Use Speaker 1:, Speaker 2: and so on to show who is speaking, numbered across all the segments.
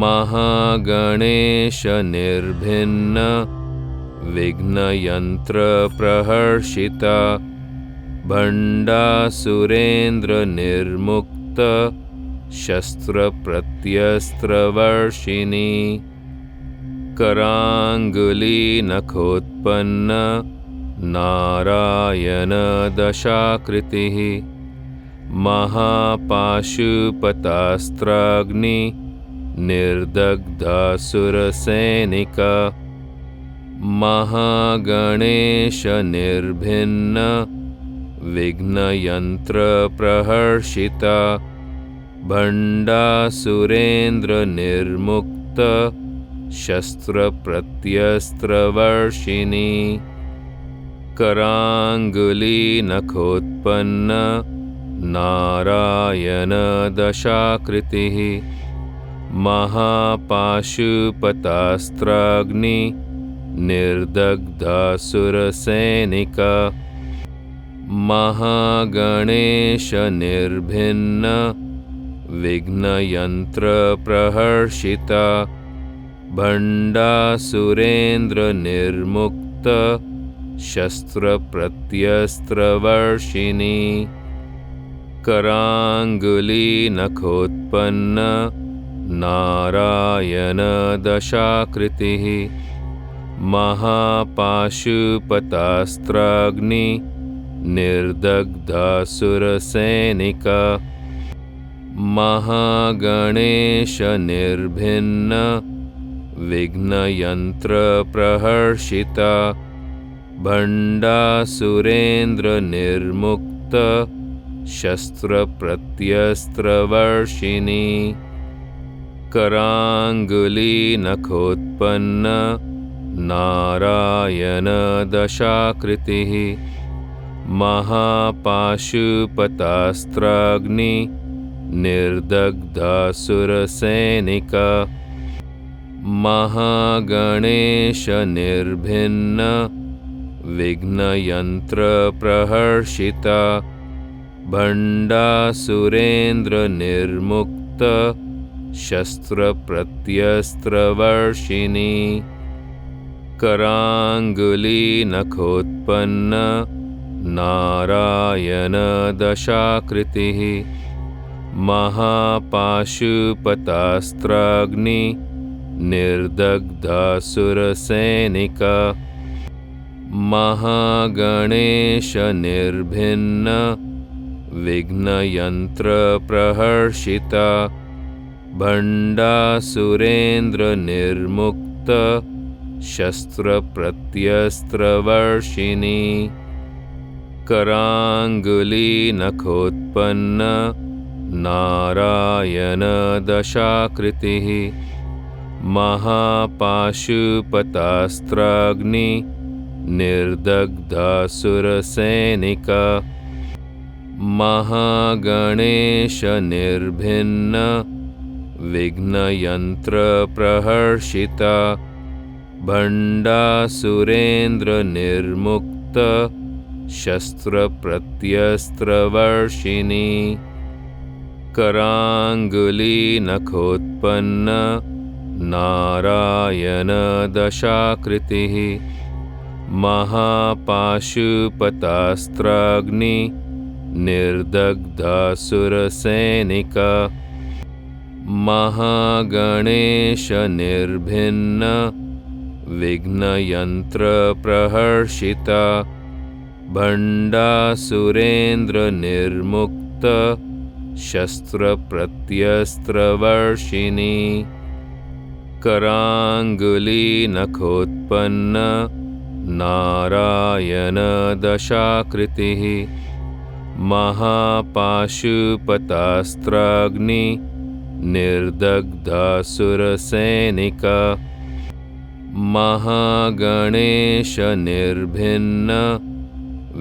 Speaker 1: महागणेश निर्भिन्न विघ्नयंत्र प्रहर्षिता भंडासुरेन्द्र निर्मुक्त शस्त्र प्रत्यस्त्रवर्षिणी करांगुली नखोत्पन्न नारायण दशाकृतिः महापाशुपतास्त्राग्नि निर्दग्धासुरसैनिका महागणेश निर्भिन्न विघ्नयंत्र प्रहर्षिता भंडासुरेन्द्र निर्मुक्त शस्त्र प्रत्यस्त्रवर्षिणी करांगुली नखोत्पन्न नारायण दशाकृतिः महापाशुपतास्त्राग्नि निर्दग्धासुरसैनिका महागणेश निर्भिन्न विघ्नयंत्र प्रहर्षिता भंडासुरेन्द्र निर्मुक्त शस्त्र प्रत्यस्त्रवर्षिणी करांगुली नखोत्पन्न नारायण दशाकृतिः महापाशुपतास्त्राग्नि निर्दग्धासुरसैनिका महागणेश निर्भिन्न विघ्नयंत्र प्रहर्षिता भंडासुरेन्द्र निर्मुक्त शस्त्र प्रत्यस्त्रवर्षिणी करांगुली नखोत्पन्न नारायण दशाकृतिः महापाशुपतास्त्राग्नि निर्दग्धासुरसैनिका महागणेश निर्भिन्न विघ्नयंत्र प्रहर्षिता भंडासुरेन्द्र निर्मुक्त शस्त्र प्रत्यस्त्रवर्षिणी करांगुली नखोत्पन्न नारायण दशाकृतिः महापाशुपतास्त्राग्नि निर्दग्धासुरसैनिका महागणेश निर्भिन्न विघ्नयंत्र प्रहर्षिता भंडासुरेन्द्र निर्मुक्त शस्त्र प्रत्यस्त्रवर्षिणी करांगुली नखोत्पन्न नारायण दशाकृतिः महापाशुपतास्त्राग्नि निर्दग्धासुरसैनिका महागणेश निर्भिन्न विघ्नयंत्र प्रहर्षिता भंडासुरेन्द्र निर्मुक्त शस्त्र प्रत्यस्त्रवर्षिणी करांगुली नखोत्पन्न नारायण दशाकृतिः महापाशुपतास्त्राग्नि निर्दग्धासुरसैनिका महागणेश निर्भिन्न विघ्नयंत्र प्रहर्षिता भंडासुरेन्द्र निर्मुक्त शस्त्र प्रत्यस्त्रवर्षिणी करांगुली नखोत्पन्न नारायण दशाकृतिः महापाशुपतास्त्राग्नि निर्दग्धासुरसैनिका महागणेश निर्भिन्न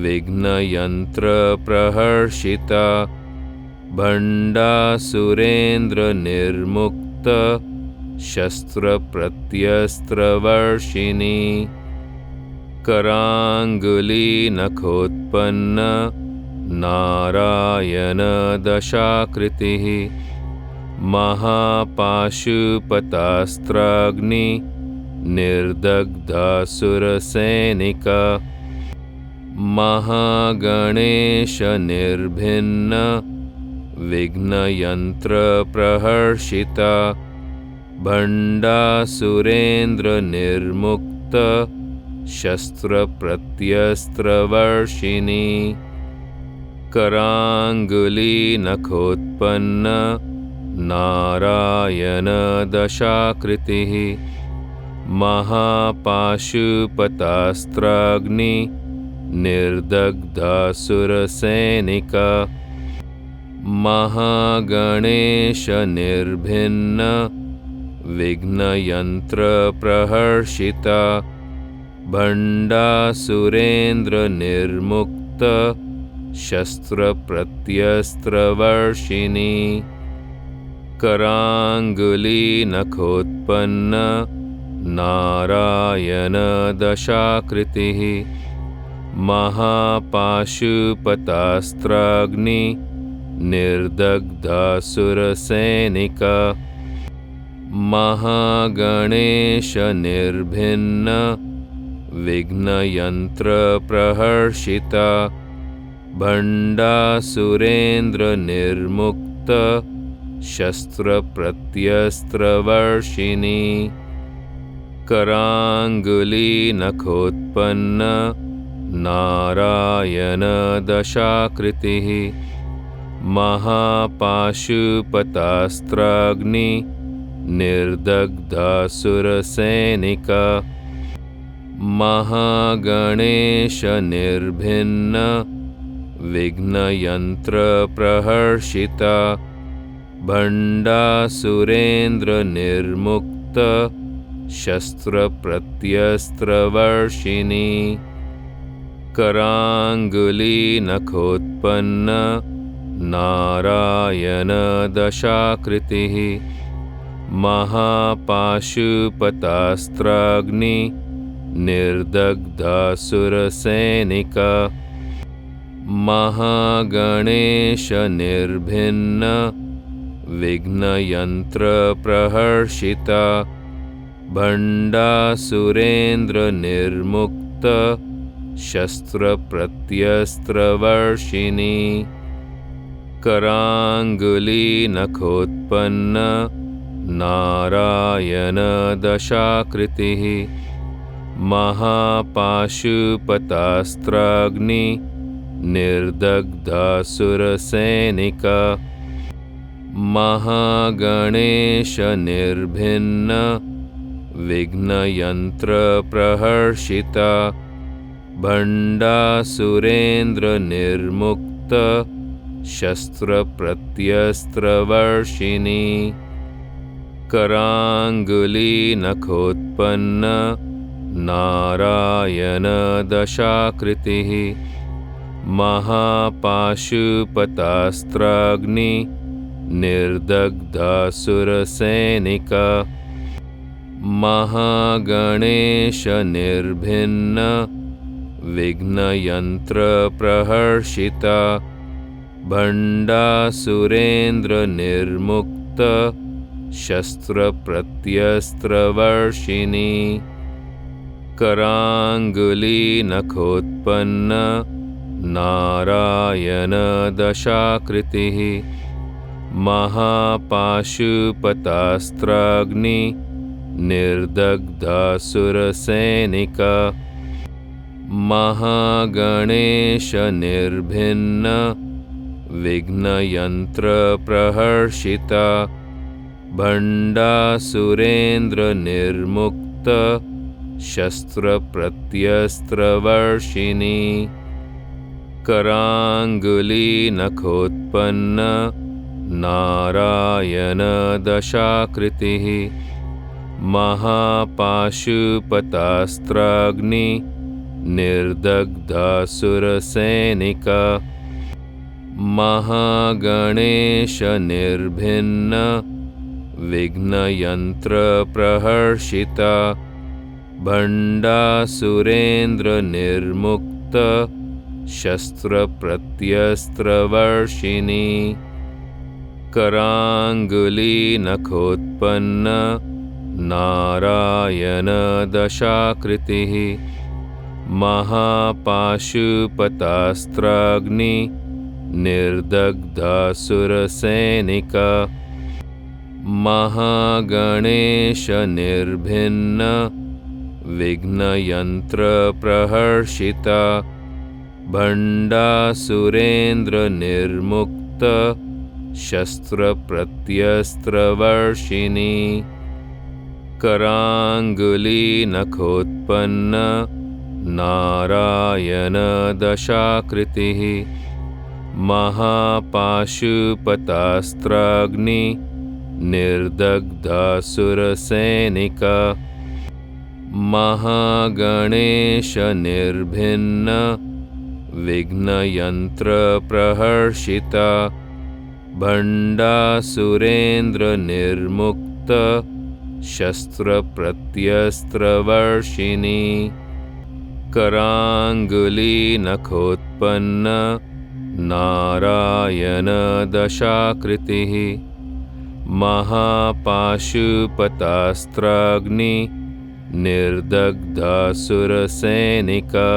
Speaker 1: विघ्नयंत्र प्रहर्षिता भंडासुरेन्द्र निर्मुक्त शस्त्र प्रत्यस्त्रवर्षिणी करांगुली नखोत्पन्न नारायण दशाकृतिः महापाशुपतास्त्राग्नि निर्दग्धासुरसैनिका महागणेश निर्भिन्न विघ्नयन्त्रप्रहर्षिता भण्डासुरेन्द्र निर्मुक्त शस्त्रप्रत्यस्त्रवर्षिणी कराङ्गुलीनखोत्पन्न नारायणदशाकृतिः महापाशुपतास्त्राग्नि निर्दग्धासुरसैनिका महागणेश निर्भिन्न विघ्नयन्त्रप्रहर्षिता भण्डासुरेन्द्र निर्मुक्त शस्त्रप्रत्यस्त्रवर्षिणी कराङ्गुलीनखोत्पन्न नारायणदशाकृतिः महापाशुपतास्त्राग्नि निर्दग्धासुरसैनिका महागणेश निर्भिन्न विघ्नयन्त्रप्रहर्षिता भण्डासुरेन्द्र निर्मुक्त शस्त्रप्रत्यस्त्रवर्षिणी कराङ्गुलीनखोत्पन्न नारायणदशाकृतिः महापाशुपतास्त्राग्नि निर्दग्धासुरसैनिका महागणेश निर्भिन्न विघ्नयन्त्रप्रहर्षिता भण्डासुरेन्द्र निर्मुक्त शस्त्रप्रत्यस्त्रवर्षिणी कराङ्गुलीनखोत्पन्न नारायणदशाकृतिः महापाशुपतास्त्राग्नि निर्दग्धासुरसैनिका महागणेश निर्भिन्न विघ्नयन्त्रप्रहर्षिता भण्डासुरेन्द्र निर्मुक्त शस्त्रप्रत्यस्त्रवर्षिणी कराङ्गुलीनखोत्पन्न नारायणदशाकृतिः महापाशुपतास्त्राग्नि निर्दग्धासुरसैनिका महागणेश निर्भिन्न विघ्नयन्त्रप्रहर्षिता भण्डासुरेन्द्र निर्मुक्त शस्त्रप्रत्यस्त्रवर्षिणी कराङ्गुलीनखोत्पन्न नारायणदशाकृतिः महापाशुपतास्त्राग्नि निर्दग्धासुरसैनिका महागणेश निर्भिन्न विघ्नयन्त्रप्रहर्षिता भण्डासुरेन्द्र निर्मुक्त शस्त्रप्रत्यस्त्रवर्षिणी कराङ्गुलीनखोत्पन्न नारायणदशाकृतिः महापाशुपतास्त्राग्नि निर्दग्धासुरसैनिका महागणेश निर्भिन्न विघ्नयन्त्रप्रहर्षिता भण्डासुरेन्द्र निर्मुक्त शस्त्रप्रत्यस्त्रवर्षिणी कराङ्गुलीनखोत्पन्न नारायणदशाकृतिः महापाशुपतास्त्राग्नि निर्दग्धासुरसैनिका महागणेश निर्भिन्न विघ्नयन्त्रप्रहर्षिता भण्डासुरेन्द्र निर्मुक्त शस्त्रप्रत्यस्त्रवर्षिणी कराङ्गुलीनखोत्पन्न नारायणदशाकृतिः महापाशुपतास्त्राग्नि निर्दग्धासुरसैनिका महागणेशनिर्भिन्न विघ्नयन्त्रप्रहर्षिता भण्डासुरेन्द्रनिर्मुक्त शस्त्रप्रत्यस्त्रवर्षिणी कराङ्गुलीनखोत्पन्न नारायणदशाकृतिः महापाशुपतास्त्राग्नि निर्दग्धासुरसैनिका महागणेशनिर्भिन्न विघ्नयन्त्रप्रहर्षिता भण्डासुरेन्द्रनिर्मुक्त शस्त्रप्रत्यस्त्रवर्षिणी कराङ्गुलीनखोत्पन्न नारायणदशाकृतिः महापाशुपतास्त्राग्नि निर्दग्धासुरसैनिका